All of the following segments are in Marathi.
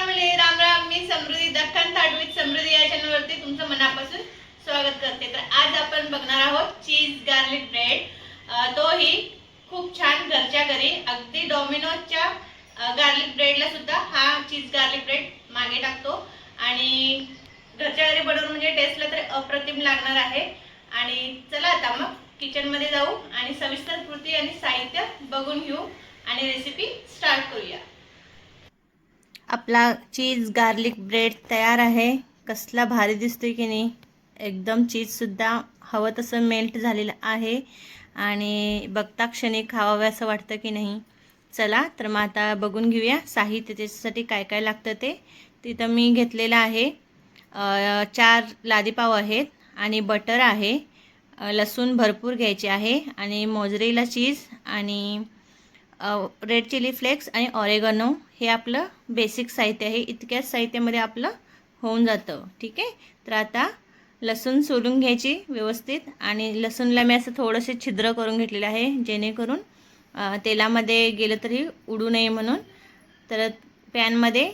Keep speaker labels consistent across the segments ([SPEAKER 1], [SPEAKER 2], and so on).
[SPEAKER 1] फॅमिली, राम राम. मी समृद्धी दख्खन थाट विथ समृद्धी या चॅनलवरती तुमचं मनापासून स्वागत करते. तर आज आपण बघणार आहोत चीज गार्लिक ब्रेड. तोही खूप छान घरच्या घरी. अगदी डॉमिनोजच्या गार्लिक ब्रेडला सुद्धा हा चीज गार्लिक ब्रेड मागे टाकतो आणि घरच्या घरी बनवून म्हणजे टेस्टला तर अप्रतिम लागणार आहे. आणि चला आता मग किचनमध्ये जाऊ आणि सविस्तर कृती आणि साहित्य बघून घेऊ आणि रेसिपी स्टार्ट करूया. आपला चीज गार्लिक ब्रेड तयार आहे. कसला भारी दिसतोय की नाही. एकदम चीजसुद्धा हवं तसं मेल्ट झालेलं आहे आणि बघता क्षणी खावावं असं वाटतं की नाही. चला तर मग आता बघून घेऊया साहित्य त्याच्यासाठी काय काय लागतं ते. तिथं मी घेतलेलं आहे 4 लादीपाव आहेत आणि बटर आहे. लसूण भरपूर घ्यायचे आहे आणि मोझरेला चीज आणि रेड चिली फ्लेक्स आणि ऑरेगनो हे आपलं बेसिक साहित्य आहे. इतक्याच साहित्यामध्ये आपलं होऊन जातं. ठीक आहे. तर आता लसूण सोलून घ्यायची व्यवस्थित आणि लसूणला मी असं थोडंसे छिद्र करून घेतलेलं आहे जेणेकरून तेलामध्ये गेलं तरी उडू नये म्हणून. तर पॅनमध्ये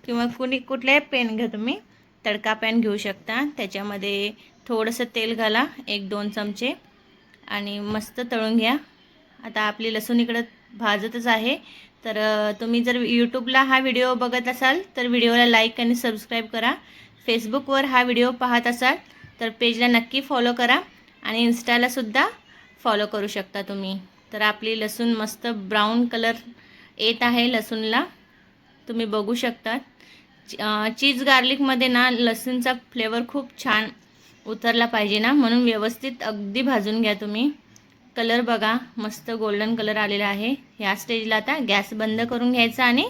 [SPEAKER 1] किंवा कुठल्याही पॅन घ्या तुम्ही, तडका पॅन घेऊ शकता. त्याच्यामध्ये थोडंसं तेल घाला 1-2 चमचे आणि मस्त तळून घ्या. आता आपली लसूण इकडं भाजतच आहे. तर तुम्ही जर यूट्यूबला हा व्हिडिओ बघत असाल तर व्हिडिओला लाईक आणि सबस्क्राईब करा. फेसबुकवर हा व्हिडिओ पाहत असाल तर पेजला नक्की फॉलो करा आणि इन्स्टालासुद्धा फॉलो करू शकता तुम्ही. तर आपली लसूण मस्त ब्राऊन कलर येत आहे लसूणला, तुम्ही बघू शकता. चीज गार्लिकमध्ये ना लसूणचा फ्लेवर खूप छान उतरला पाहिजे ना, म्हणून व्यवस्थित अगदी भाजून घ्या तुम्ही. कलर बघा मस्त गोल्डन कलर आलेला आहे. ह्या स्टेजला आता गॅस बंद करून घ्यायचा आणि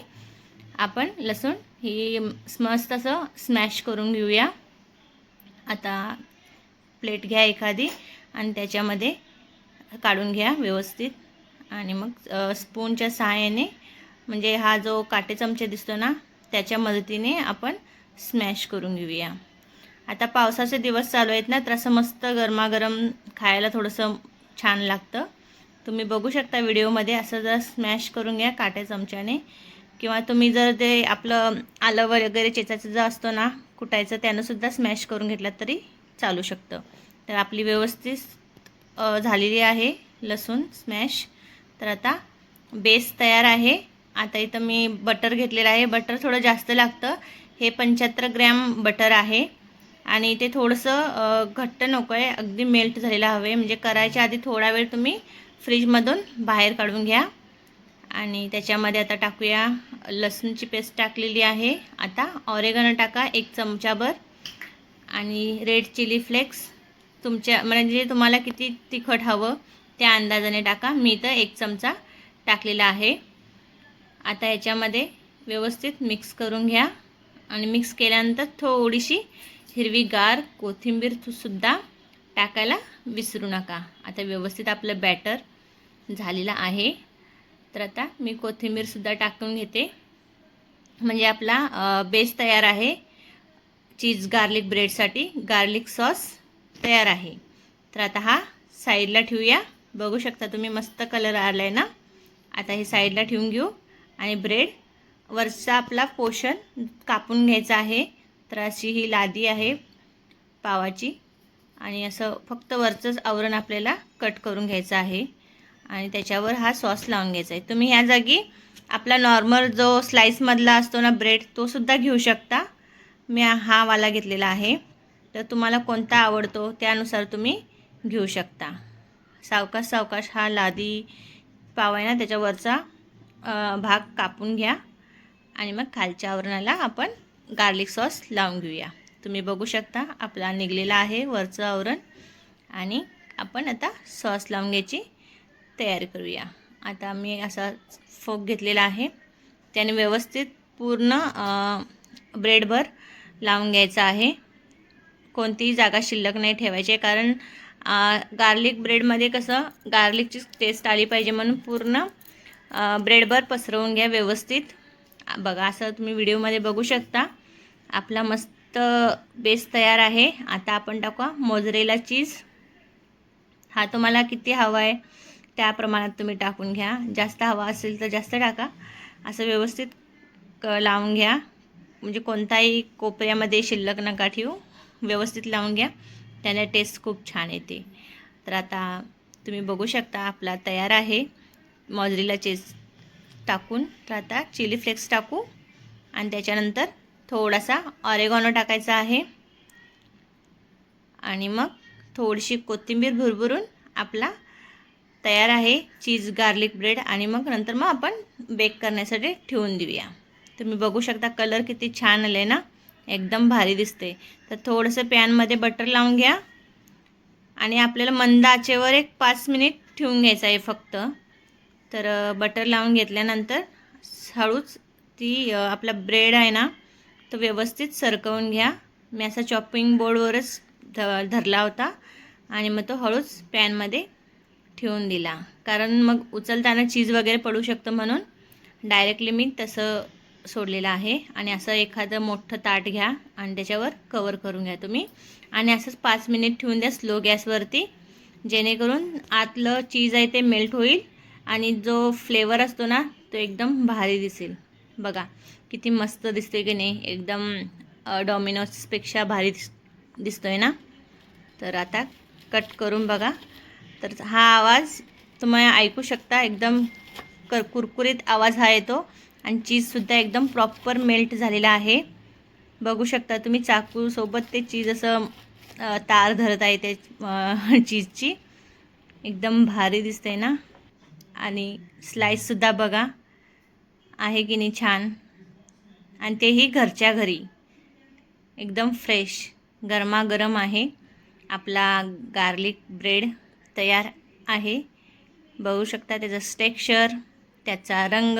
[SPEAKER 1] आपण लसूण ही मस्त असं स्मॅश करून घेऊया. आता प्लेट घ्या एखादी आणि त्याच्यामध्ये काढून घ्या व्यवस्थित आणि मग स्पूनच्या सहाय्याने म्हणजे हा जो काटे चमचे दिसतो ना त्याच्या मदतीने आपण स्मॅश करून घेऊया. आता पावसाचे दिवस चालू आहेत ना, तर असं मस्त गरमागरम खायला थोडंसं छान लागतं. तुम्ही बघू शकता व्हिडिओमध्ये. असं जर स्मॅश करून घ्या काट्या चमच्याने किंवा तुम्ही जर ते आपलं आलं वगैरे चेचाचं जर असतो ना कुटायचं त्यानंसुद्धा स्मॅश करून घेतलं तरी चालू शकतं. तर आपली व्यवस्थित झालेली आहे लसूण स्मॅश. तर आता बेस तयार आहे. आता इथं मी बटर घेतलेलं आहे. बटर थोडं जास्त लागतं. हे 75 ग्रॅम बटर आहे आणि ते थोडंसं घट्ट नको आहे, अगदी मेल्ट झालेलं हवे. म्हणजे करायच्या आधी थोडा वेळ तुम्ही फ्रीजमधून बाहेर काढून घ्या. आणि त्याच्यामध्ये आता टाकूया लसूणची पेस्ट टाकलेली आहे. आता ऑरेगनो टाका 1 चमचाभर आणि रेड चिली फ्लेक्स तुमच्या म्हणजे तुम्हाला किती तिखट हवं त्या अंदाजाने टाका. मी तर 1 चमचा टाकलेला आहे. आता याच्यामध्ये व्यवस्थित मिक्स करून घ्या आणि मिक्स केल्यानंतर थोडीशी हिरवीगार कोथिंबीरसुद्धा टाकायला विसरू नका. आता व्यवस्थित आपलं बॅटर झालेलं आहे. तर आता मी कोथिंबीरसुद्धा टाकून घेते. म्हणजे आपला बेस तयार आहे. चीज गार्लिक ब्रेडसाठी गार्लिक सॉस तयार आहे. तर आता हा साईडला ठेवूया. बघू शकता तुम्ही मस्त कलर आला आहे ना. आता हे साईडला ठेवून घेऊ आणि ब्रेड वरचा आपला पोर्शन कापून घ्यायचा आहे. तर अशी ही लादी आहे पावाची आणि असं फक्त वरचंच आवरण आपल्याला कट करून घ्यायचं आहे आणि त्याच्यावर हा सॉस लावून घ्यायचा आहे. तुम्ही ह्या जागी आपला नॉर्मल जो स्लाईसमधला असतो ना ब्रेड तोसुद्धा घेऊ शकता. मी हा वाला घेतलेला आहे. तर तुम्हाला कोणता आवडतो त्यानुसार तुम्ही घेऊ शकता. सावकाश सावकाश हा लादी पाव आहे ना त्याच्यावरचा भाग कापून घ्या आणि मग खालच्या आवरणाला आपण गार्लिक सॉस लावून घेऊया. तुम्ही बघू शकता आपला निघलेला आहे वरचं आवरण आणि आपण आता सॉस लावून घ्यायची तयारी करूया. आता मी असा फोक घेतलेला आहे. त्याने व्यवस्थित पूर्ण ब्रेडभर लावून घ्यायचा आहे. कोणतीही जागा शिल्लक नाही ठेवायची कारण गार्लिक ब्रेडमध्ये कसं गार्लिकची टेस्ट आली पाहिजे म्हणून पूर्ण ब्रेडभर पसरवून घ्या व्यवस्थित. बघा असं तुम्ही व्हिडिओमध्ये बघू शकता. आपला मस्त बेस तयार आहे. आता आपण टाकू मोझरेला चीज. हा तुम्हाला किती हवा आहे त्या प्रमाणात तुम्ही टाकून घ्या. जास्त हवा असेल तर जास्त टाका. असं व्यवस्थित लावून घ्या म्हणजे कोणताही कोपऱ्यामध्ये शिल्लक नका ठेवू, व्यवस्थित लावून घ्या, त्याने टेस्ट खूप छान येते. तर आता तुम्ही बघू शकता आपला तयार आहे मॉझरेला चीज टाकून. तर आता चिली फ्लेक्स टाकू आणि त्याच्यानंतर थोडासा ऑरेगॉनो टाकायचा आहे आणि मग थोडीशी कोथिंबीर भुरभुरून आपला तयार आहे चीज गार्लिक ब्रेड. आणि मग आपण बेक करण्यासाठी ठेवून देऊया. तुम्ही बघू शकता कलर किती छान आले ना, एकदम भारी दिसते. तर थोडंसं पॅनमध्ये बटर लावून घ्या आणि आपल्याला मंद आचेवर एक 5 मिनिट ठेवून घ्यायचं आहे फक्त. तर बटर लावून घेतल्यानंतर हळूच ती आपला ब्रेड आहे ना तो व्यवस्थित सरकवून घ्या. मी असा चॉपिंग बोर्डवरच धरला होता आणि मग तो हळूच पॅनमध्ये ठेवून दिला, कारण मग उचलताना चीज वगैरे पडू शकतं, म्हणून डायरेक्टली मी तसं सोडलेलं आहे. आणि असं एखादं मोठं ताट घ्या आणि त्याच्यावर कवर करून घ्या तुम्ही आणि असंच 5 मिनिट ठेवून द्या स्लो गॅसवरती, जेणेकरून आतलं चीज आहे ते मेल्ट होईल आणि जो फ्लेवर असतो ना तो एकदम भारी दिसेल. बघा किती मस्त दिसतोय की नाही, एकदम डॉमिनोजपेक्षा भारी दिसतोय ना. तर आता कट करून बघा. तर हा आवाज तुम्ही ऐकू शकता, एकदम कुरकुरीत आवाज हा येतो आणि चीजसुद्धा एकदम प्रॉपर मेल्ट झालेला आहे. बघू शकता तुम्ही चाकूसोबत ते चीज असं तार धरत आहे ते चीजची, एकदम भारी दिसते ना. आणि स्लाईससुद्धा बघा आहे की नाही छान, आणि तेही घरच्या घरी एकदम फ्रेश गरमागरम आहे. आपला गार्लिक ब्रेड तयार आहे. बघू शकता त्याचं टेक्स्चर, त्याचा रंग.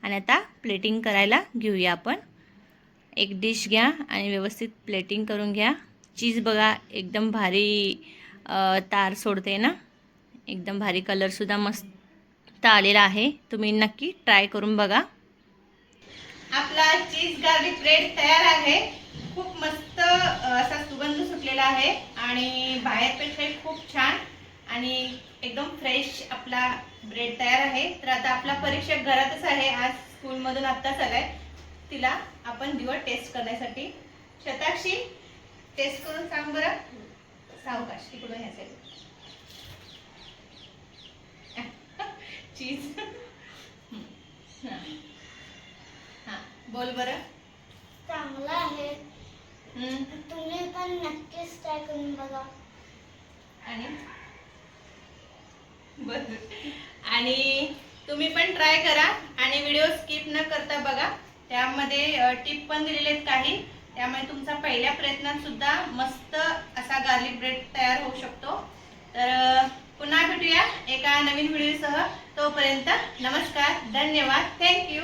[SPEAKER 1] आणि आता प्लेटिंग करायला घेऊया आपण. एक डिश घ्या आणि व्यवस्थित प्लेटिंग करून घ्या. चीज बघा एकदम भारी तार सोडते ना, एकदम भारी. कलरसुद्धा मस्त आलेला आहे, तुम्ही नक्की ट्राय करून बघा. आपला चीज गार्लिक ब्रेड तयार आहे. खूप मस्त असा सुगंध सुटलेला आहे आणि बाहेरपेक्षाही खूप छान आणि एकदम फ्रेश आपला ब्रेड तयार आहे. तर आता आपला परीक्षक घरातच आहे, आज स्कूलमधून आत्ताच आलाय. तिला आपण दिवस टेस्ट करण्यासाठी. शताक्षी टेस्ट करून सांग बरं. सावकाश तिकडून ह्याचे चीज. हां बोल बरं.
[SPEAKER 2] चांगला आहे. तुम्ही पण नक्कीच ट्राय करून बघा.
[SPEAKER 1] आणि आणि तुम्ही पण ट्राय करा आणि व्हिडिओ स्किप न करता बघा. त्यामध्ये टिप पण दिलेले आहेत काही, त्यामुळे तुमचा पहिल्या प्रयत्नात सुद्धा मस्त असा गार्लिक ब्रेड तयार होऊ शकतो. तर पुन्हा भेटूया एका नवीन व्हिडिओसह. तोपर्यंत नमस्कार, धन्यवाद, थँक्यू.